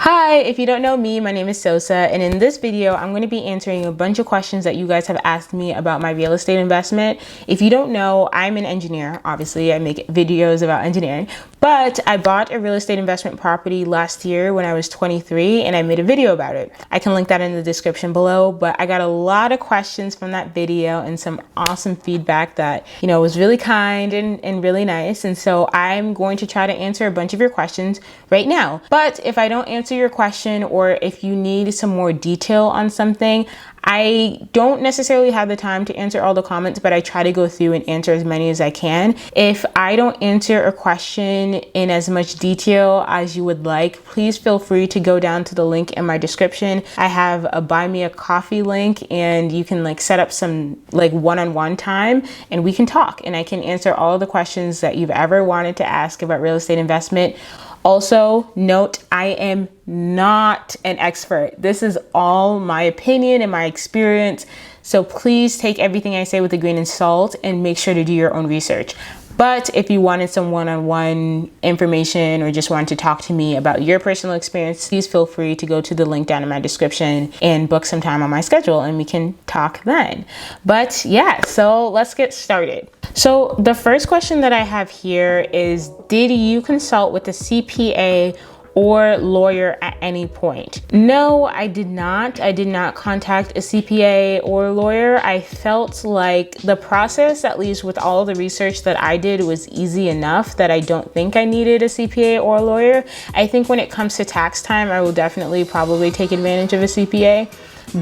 Hi, if you don't know me, my name is Sosa, and in this video, I'm going to be answering a bunch of questions that you guys have asked me about my real estate investment. If you don't know, I'm an engineer. Obviously, I make videos about engineering, but I bought a real estate investment property last year when I was 23, and I made a video about it. I can link that in the description below, but I got a lot of questions from that video and some awesome feedback that, was really kind and really nice. And so I'm going to try to answer a bunch of your questions right now. But if I don't answer your question, or if you need some more detail on something, I don't necessarily have the time to answer all the comments, but I try to go through and answer as many as I can. If I don't answer a question in as much detail as you would like, please feel free to go down to the link in my description. I have a buy me a coffee link, and you can set up some one-on-one time and we can talk, and I can answer all the questions that you've ever wanted to ask about real estate investment. Also, note, I am not an expert. This is all my opinion and my experience. So please take everything I say with a grain of salt and make sure to do your own research. But if you wanted some one-on-one information or just wanted to talk to me about your personal experience, please feel free to go to the link down in my description and book some time on my schedule and we can talk then. But yeah, so let's get started. So the first question that I have here is, did you consult with a CPA or lawyer at any point? No, I did not. I did not contact a CPA or lawyer. I felt like the process, at least with all the research that I did, was easy enough that I don't think I needed a CPA or a lawyer. I think when it comes to tax time, I will definitely probably take advantage of a CPA.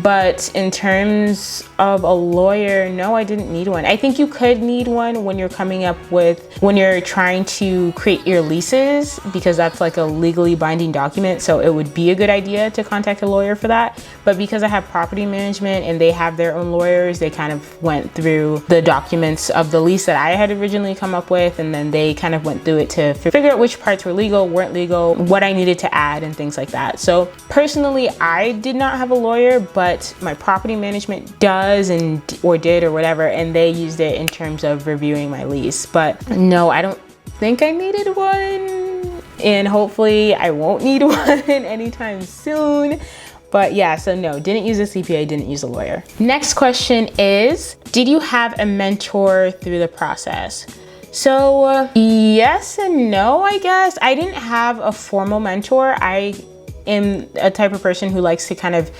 But in terms of a lawyer, no, I didn't need one. I think you could need one when you're when you're trying to create your leases, because that's like a legally binding document. So it would be a good idea to contact a lawyer for that. But because I have property management and they have their own lawyers, they kind of went through the documents of the lease that I had originally come up with, and then they kind of went through it to figure out which parts were legal, weren't legal, what I needed to add and things like that. So personally, I did not have a lawyer, but my property management does or did or whatever, and they used it in terms of reviewing my lease. But no, I don't think I needed one, and hopefully I won't need one anytime soon. But yeah, so no, didn't use a CPA, didn't use a lawyer. Next question is, did you have a mentor through the process? So yes and no, I guess. I didn't have a formal mentor. I am a type of person who likes to kind of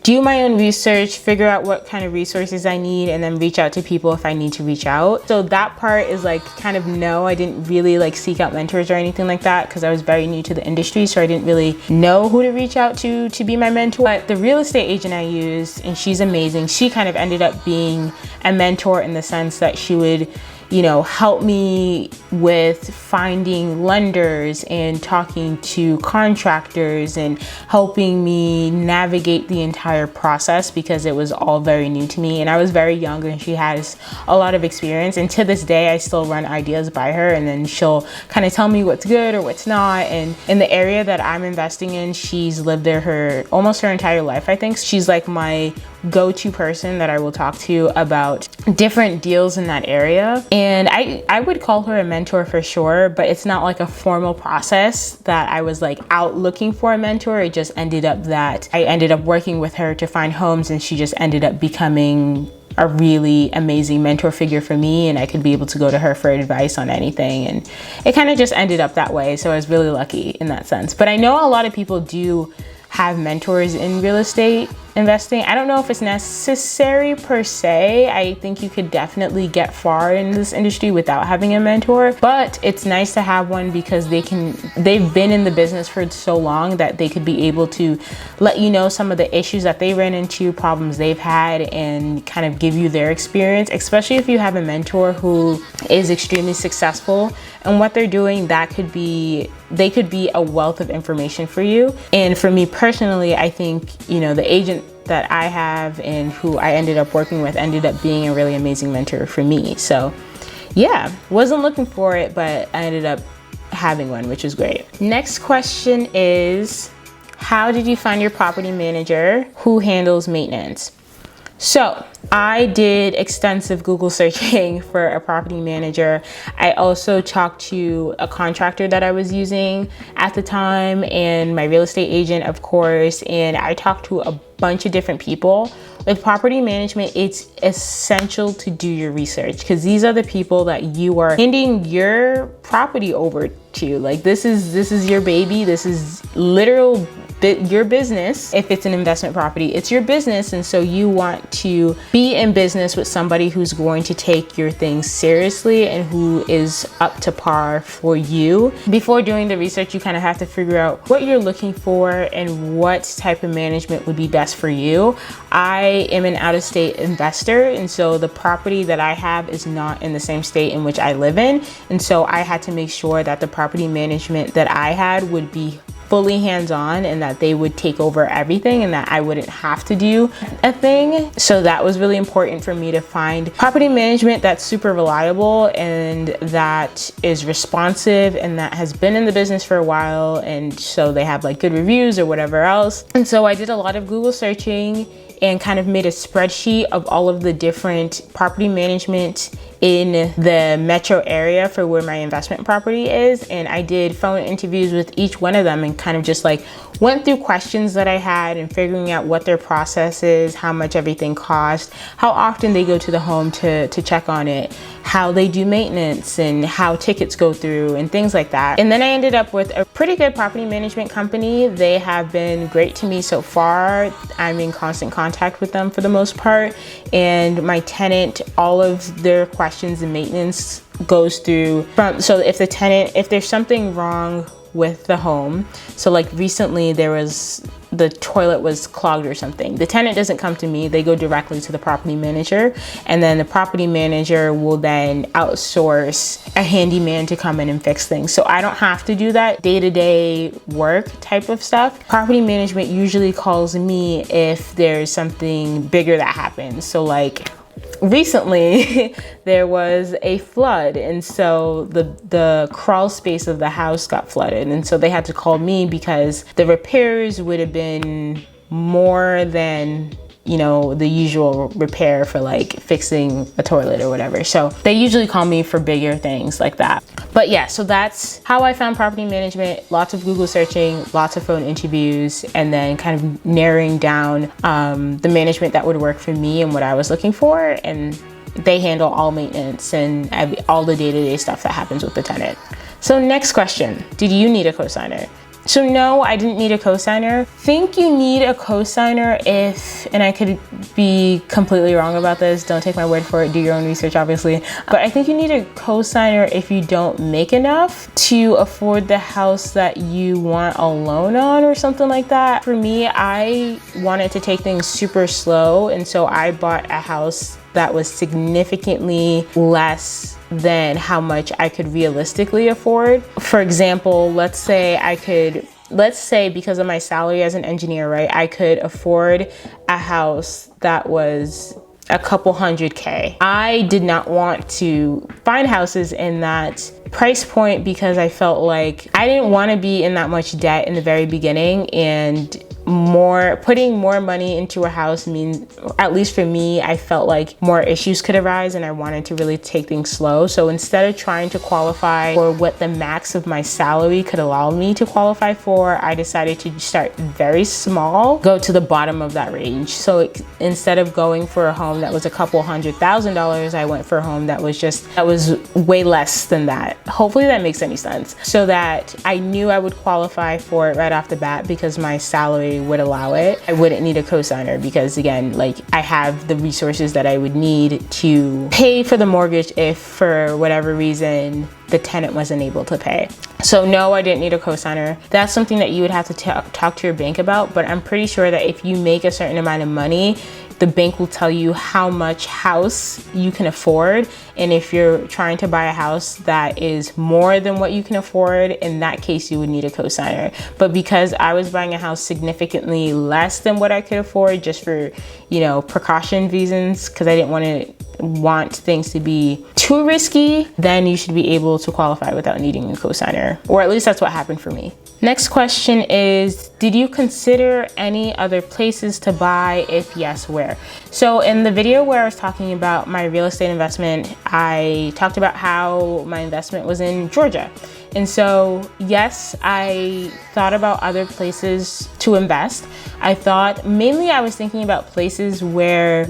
do my own research, figure out what kind of resources I need, and then reach out to people if I need to reach out. So that part is kind of no, I didn't really seek out mentors or anything like that, because I was very new to the industry, so I didn't really know who to reach out to be my mentor. But the real estate agent I used, and she's amazing, she kind of ended up being a mentor in the sense that she would help me with finding lenders and talking to contractors and helping me navigate the entire process, because it was all very new to me and I was very young, and she has a lot of experience. And to this day, I still run ideas by her, and then she'll kind of tell me what's good or what's not. And in the area that I'm investing in, she's lived there almost her entire life, I think. She's like my go-to person that I will talk to about different deals in that area. And I would call her a mentor for sure, but it's not like a formal process that I was out looking for a mentor. It just ended up that I ended up working with her to find homes, and she just ended up becoming a really amazing mentor figure for me, and I could be able to go to her for advice on anything. And it kind of just ended up that way. So I was really lucky in that sense. But I know a lot of people do have mentors in real estate investing. I don't know if it's necessary per se. I think you could definitely get far in this industry without having a mentor, but it's nice to have one because they've been in the business for so long that they could be able to let you know some of the issues that they ran into, problems they've had, and kind of give you their experience, especially if you have a mentor who is extremely successful and what they're doing. They could be a wealth of information for you. And for me personally, I think, the agent that I have and who I ended up working with ended up being a really amazing mentor for me. So yeah, wasn't looking for it, but I ended up having one, which is great. Next question is, how did you find your property manager who handles maintenance? So I did extensive Google searching for a property manager. I also talked to a contractor that I was using at the time and my real estate agent, of course, and I talked to a bunch of different people. With property management, it's essential to do your research because these are the people that you are handing your property over to. Like this is your baby. This is literal your business. If it's an investment property, it's your business, and so you want to be in business with somebody who's going to take your things seriously and who is up to par for you. Before doing the research, you kind of have to figure out what you're looking for and what type of management would be best for you. I am an out-of-state investor, and so the property that I have is not in the same state in which I live in, and so I had to make sure that the property management that I had would be fully hands-on and that they would take over everything and that I wouldn't have to do a thing. So that was really important for me to find property management that's super reliable and that is responsive and that has been in the business for a while, and so they have like good reviews or whatever else. And so I did a lot of Google searching and kind of made a spreadsheet of all of the different property management in the metro area for where my investment property is. And I did phone interviews with each one of them and kind of just like went through questions that I had and figuring out what their process is, how much everything costs, how often they go to the home to check on it, how they do maintenance and how tickets go through and things like that. And then I ended up with a pretty good property management company. They have been great to me so far. I'm in constant contact with them for the most part. And my tenant, all of their questions and maintenance goes through so if there's something wrong with the home, so like recently the toilet was clogged or something, the tenant doesn't come to me, they go directly to the property manager, and then the property manager will then outsource a handyman to come in and fix things. So I don't have to do that day-to-day work type of stuff. Property management usually calls me if there's something bigger that happens. So like recently there was a flood, and so the crawl space of the house got flooded, and so they had to call me because the repairs would have been more than, you know, the usual repair for like fixing a toilet or whatever. So they usually call me for bigger things like that. But yeah, so that's how I found property management. Lots of Google searching, lots of phone interviews, and then kind of narrowing down the management that would work for me and what I was looking for. And they handle all maintenance and all the day-to-day stuff that happens with the tenant. So next question, did you need a cosigner? So no, I didn't need a cosigner. I think you need a cosigner if, and I could be completely wrong about this, don't take my word for it, do your own research obviously, but I think you need a cosigner if you don't make enough to afford the house that you want a loan on or something like that. For me, I wanted to take things super slow, and so I bought a house that was significantly less than how much I could realistically afford. For example, let's say because of my salary as an engineer, right, I could afford a house that was a couple $100K. I did not want to find houses in that price point because I felt like I didn't want to be in that much debt in the very beginning, and putting more money into a house means, at least for me, I felt like more issues could arise and I wanted to really take things slow. So instead of trying to qualify for what the max of my salary could allow me to qualify for, I decided to start very small, go to the bottom of that range. So instead of going for a home that was a couple $100,000, I went for a home that was way less than that. Hopefully that makes any sense. So that I knew I would qualify for it right off the bat because my salary would allow it. I wouldn't need a cosigner because, again, like, I have the resources that I would need to pay for the mortgage if for whatever reason the tenant wasn't able to pay. So no, I didn't need a cosigner. That's something that you would have to talk to your bank about, but I'm pretty sure that if you make a certain amount of money, the bank will tell you how much house you can afford. And if you're trying to buy a house that is more than what you can afford, in that case, you would need a cosigner. But because I was buying a house significantly less than what I could afford, just for, you know, precaution reasons, because I didn't want things to be too risky, then you should be able to qualify without needing a cosigner. Or at least that's what happened for me. Next question is, did you consider any other places to buy? If yes, where? So in the video where I was talking about my real estate investment, I talked about how my investment was in Georgia. And so, yes, I thought about other places to invest. I thought mainly I was thinking about places where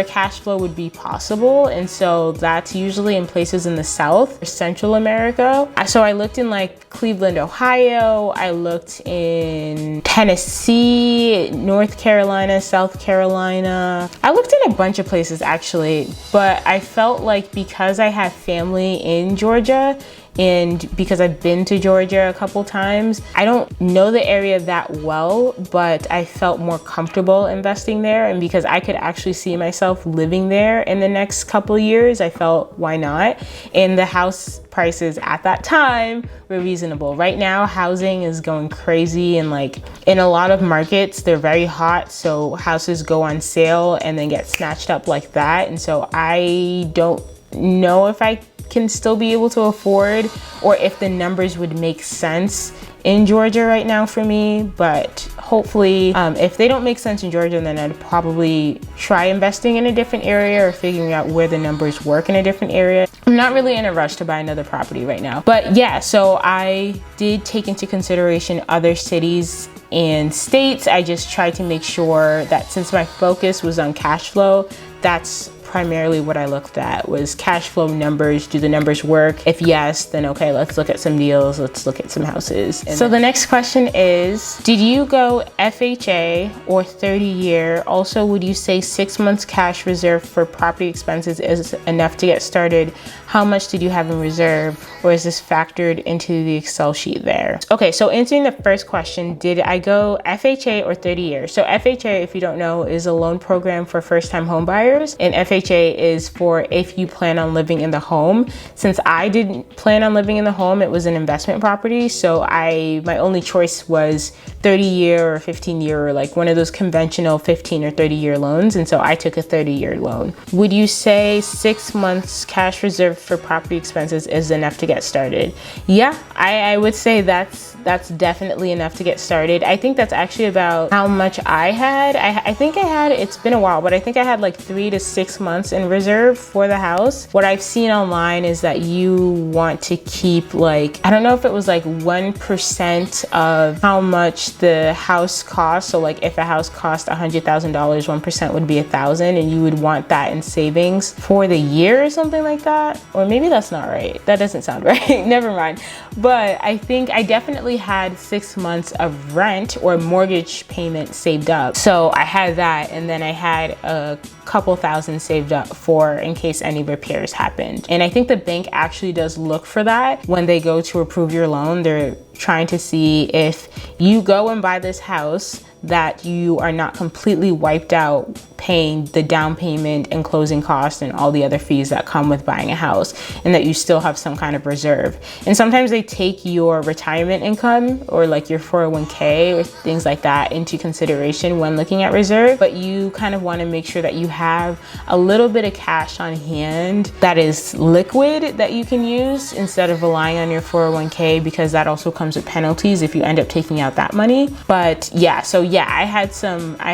cash flow would be possible. And so that's usually in places in the South, Central America. So I looked in like Cleveland, Ohio. I looked in Tennessee, North Carolina, South Carolina. I looked in a bunch of places actually, but I felt like because I have family in Georgia, and because I've been to Georgia a couple times, I don't know the area that well, but I felt more comfortable investing there. And because I could actually see myself living there in the next couple years, I felt, why not? And the house prices at that time were reasonable. Right now, housing is going crazy, and like in a lot of markets, they're very hot. So houses go on sale and then get snatched up like that. And so I don't know if I can still be able to afford, or if the numbers would make sense in Georgia right now for me. But hopefully, if they don't make sense in Georgia, then I'd probably try investing in a different area or figuring out where the numbers work in a different area. I'm not really in a rush to buy another property right now. But yeah, so I did take into consideration other cities and states. I just tried to make sure that since my focus was on cash flow, that's primarily what I looked at, was cash flow numbers. Do the numbers work? If yes, then okay, let's look at some deals. Let's look at some houses. So the next question is, did you go FHA or 30-year? Also, would you say 6 months cash reserve for property expenses is enough to get started? How much did you have in reserve, or is this factored into the Excel sheet there? Okay, so answering the first question, did I go FHA or 30-year? So FHA, if you don't know, is a loan program for first-time home buyers, and FHA is for if you plan on living in the home. Since I didn't plan on living in the home, it was an investment property, so my only choice was 30-year or 15-year, or like one of those conventional 15 or 30-year loans, and so I took a 30-year loan. Would you say 6 months cash reserve for property expenses is enough to get started? Yeah, I would say that's definitely enough to get started. I think that's actually about how much I had. I think I had, it's been a while, but I think I had like 3 to 6 months in reserve for the house. What I've seen online is that you want to keep like, I don't know if it was like 1% of how much the house costs. So like if a house cost $100,000, 1% would be $1,000, and you would want that in savings for the year or something like that. Or maybe that's not right. That doesn't sound right. Never mind. But I think I definitely had 6 months of rent or mortgage payment saved up. So I had that, and then I had a couple thousand saved up for in case any repairs happened. And I think the bank actually does look for that when they go to approve your loan. They're trying to see if you go and buy this house, that you are not completely wiped out paying the down payment and closing costs and all the other fees that come with buying a house, and that you still have some kind of reserve. And sometimes they take your retirement income or like your 401k or things like that into consideration when looking at reserve, but you kind of want to make sure that you have a little bit of cash on hand that is liquid that you can use instead of relying on your 401k, because that also comes with penalties if you end up taking out that money. But yeah, so yeah, I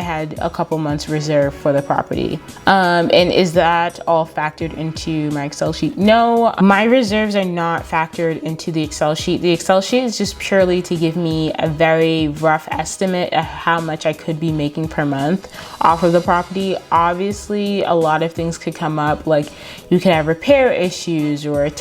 had a couple months reserve for the property. And is that all factored into my Excel sheet? No, my reserves are not factored into the Excel sheet. The Excel sheet is just purely to give me a very rough estimate of how much I could be making per month off of the property. Obviously, a lot of things could come up, like you could have repair issues or